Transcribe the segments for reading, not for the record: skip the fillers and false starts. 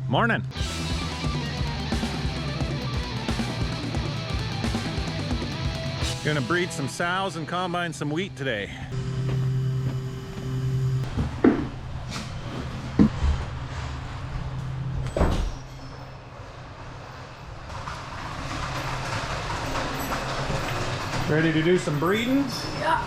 Morning. Gonna breed some sows and combine some wheat today. Ready to do some breeding? Yeah.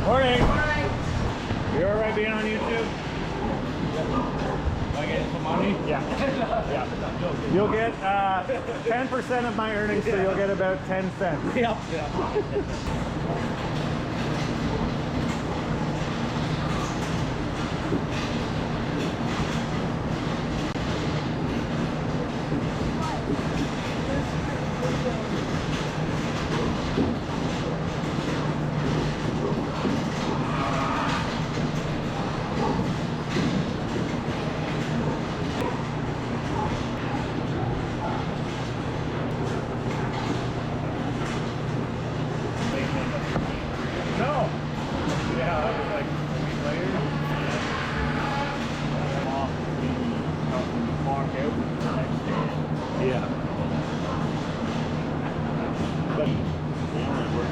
Morning. Morning. You alright being on YouTube? Am I getting some money? Yeah. Yeah. You'll get 10% of my earnings, so you'll get about 10 cents. Yep. No. Yeah, that was like a week later. Mark out the next day. Yeah. But We only work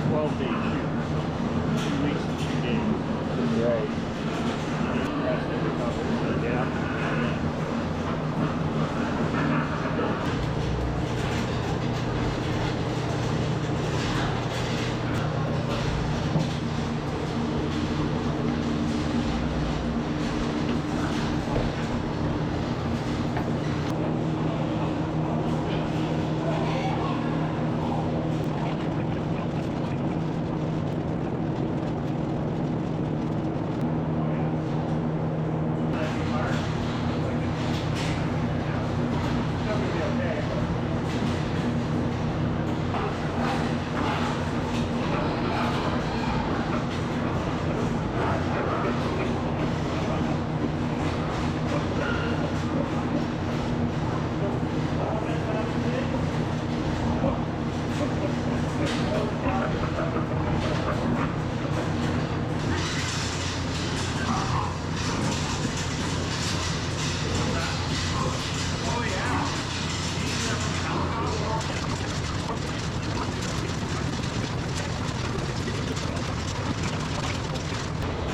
12 days shoot. 2 weeks and 2 days. right. Rest and recover. Yeah.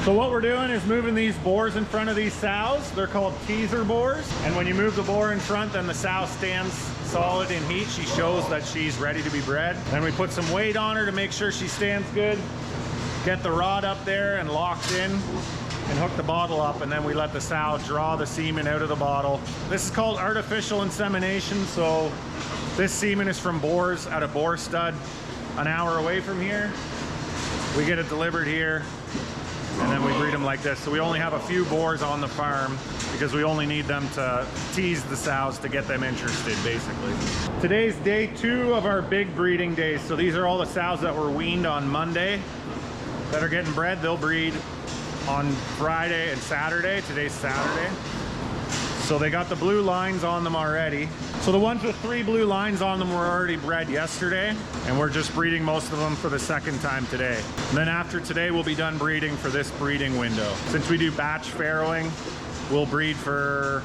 So what we're doing is moving these bores in front of these sows. They're called teaser bores. And when you move the bore in front, then the sow stands solid in heat. She shows that she's ready to be bred. Then we put some weight on her to make sure she stands good. Get the rod up there and locked in and hook the bottle up, and then we let the sow draw the semen out of the bottle. This is called artificial insemination. So this semen is from bores at a bore stud an hour away from here. We get it delivered here, and then we breed them like this. So we only have a few bores on the farm because we only need them to tease the sows to get them interested, basically. Today's day 2 of our big breeding days. So these are all the sows that were weaned on Monday that are getting bred. They'll breed on Friday and Saturday. Today's Saturday. So they got the blue lines on them already. So the ones with 3 blue lines on them were already bred yesterday, and we're just breeding most of them for the second time today. And then after today, we'll be done breeding for this breeding window. Since we do batch farrowing, we'll breed for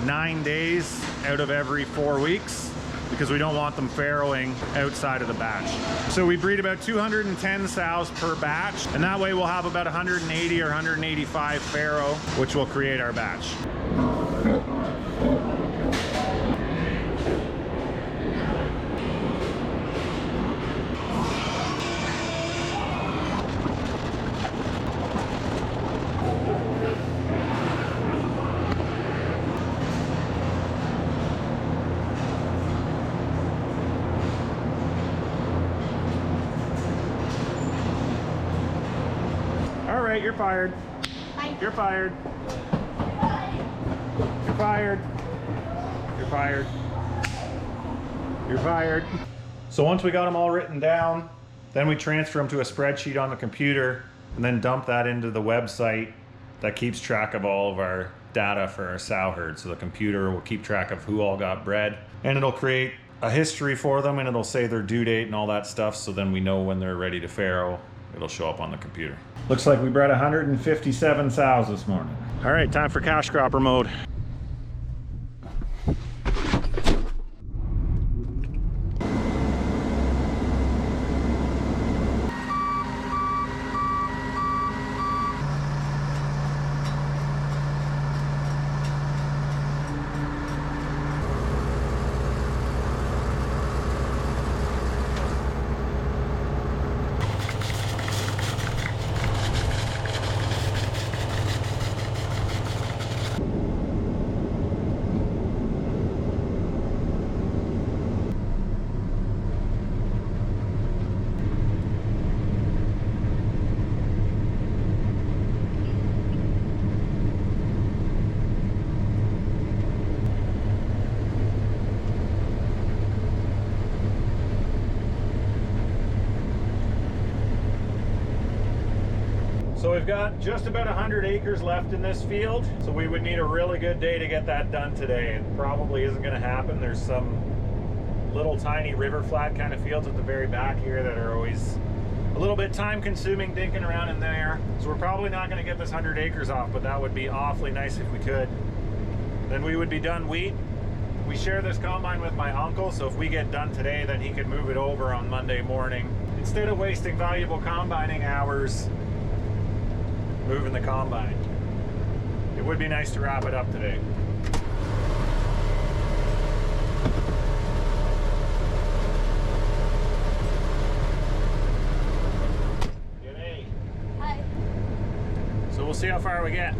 9 days out of every 4 weeks because we don't want them farrowing outside of the batch. So we breed about 210 sows per batch, and that way we'll have about 180 or 185 farrow, which will create our batch. All right, you're fired. Bye. You're fired. You're fired. You're fired. You're fired. So once we got them all written down, then we transfer them to a spreadsheet on the computer and then dump that into the website that keeps track of all of our data for our sow herd. So the computer will keep track of who all got bred, and it'll create a history for them, and it'll say their due date and all that stuff. So then we know when they're ready to farrow. It'll show up on the computer. Looks like we bred 157 sows this morning. All right, time for cash cropper mode. So we've got just about 100 acres left in this field, so we would need a really good day to get that done today. It probably isn't going to happen. There's some little tiny river flat kind of fields at the very back here that are always a little bit time consuming dinking around in there. So we're probably not going to get this 100 acres off, but that would be awfully nice if we could. Then we would be done wheat. We share this combine with my uncle, so if we get done today, then he could move it over on Monday morning. Instead of wasting valuable combining hours moving the combine. It would be nice to wrap it up today. G'day. Hi. So we'll see how far we get.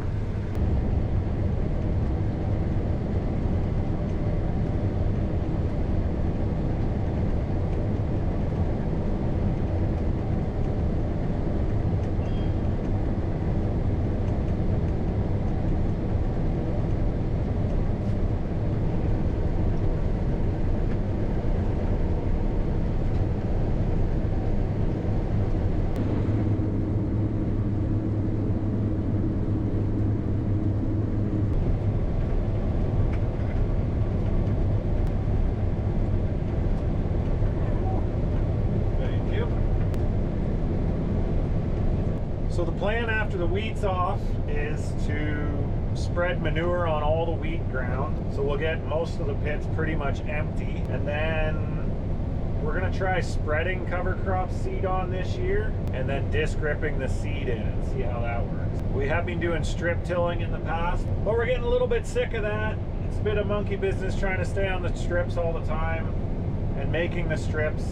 So the plan after the wheat's off is to spread manure on all the wheat ground. So we'll get most of the pits pretty much empty. And then we're gonna try spreading cover crop seed on this year and then disc ripping the seed in and see how that works. We have been doing strip tilling in the past, but we're getting a little bit sick of that. It's a bit of monkey business trying to stay on the strips all the time, and making the strips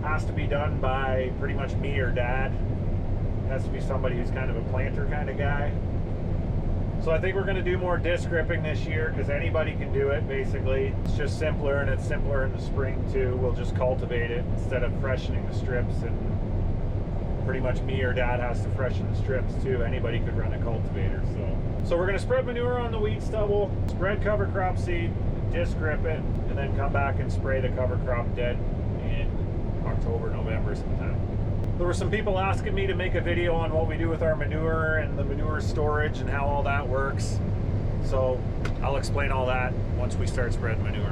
has to be done by pretty much me or Dad. Has to be somebody who's kind of a planter kind of guy. So I think we're going to do more disc ripping this year because anybody can do it basically. It's just simpler, and it's simpler in the spring too. We'll just cultivate it instead of freshening the strips, and pretty much me or Dad has to freshen the strips too. Anybody could run a cultivator. So we're going to spread manure on the wheat stubble, spread cover crop seed, disc rip it, and then come back and spray the cover crop dead in October, November sometime. There were some people asking me to make a video on what we do with our manure and the manure storage and how all that works. So I'll explain all that once we start spreading manure.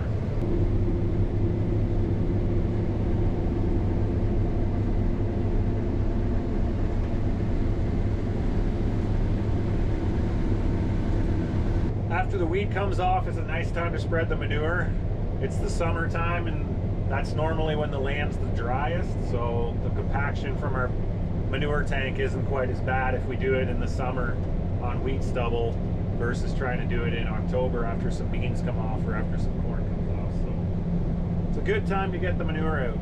After the wheat comes off is a nice time to spread the manure. It's the summertime, and that's normally when the land's the driest, so the compaction from our manure tank isn't quite as bad if we do it in the summer on wheat stubble versus trying to do it in October after some beans come off or after some corn comes off. So it's a good time to get the manure out.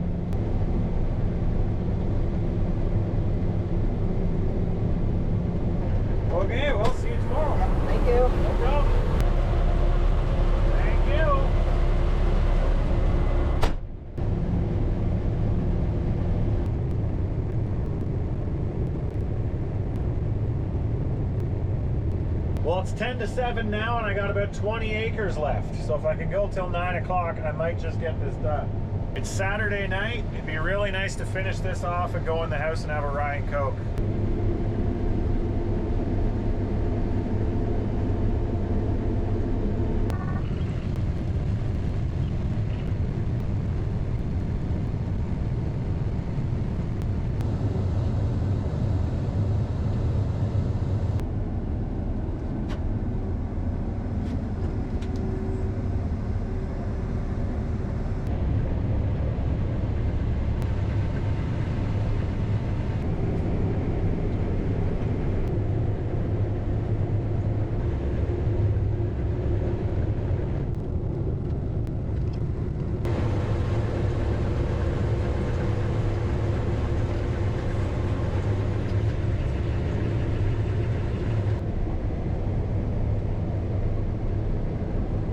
Okay, well, see you tomorrow. Thank you. No problem. Thank you. Well, it's 10 to 7 now, and I got about 20 acres left. So if I could go till 9 o'clock, I might just get this done. It's Saturday night. It'd be really nice to finish this off and go in the house and have a rye and coke.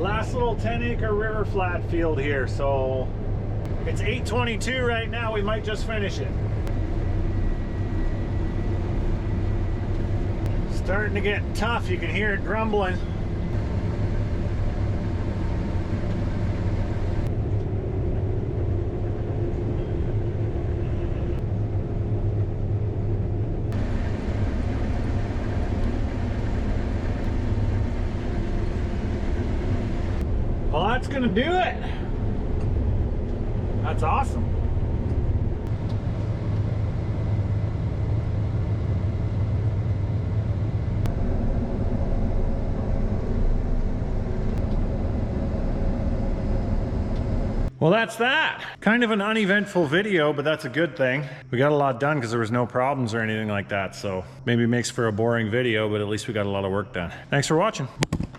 Last little 10-acre river flat field here, so it's 8:22 right now. We might just finish it. Starting to get tough. You can hear it grumbling. Well, that's gonna do it. That's awesome. Well, that's that. Kind of an uneventful video, but that's a good thing. We got a lot done because there was no problems or anything like that. So maybe it makes for a boring video, but at least we got a lot of work done. Thanks for watching.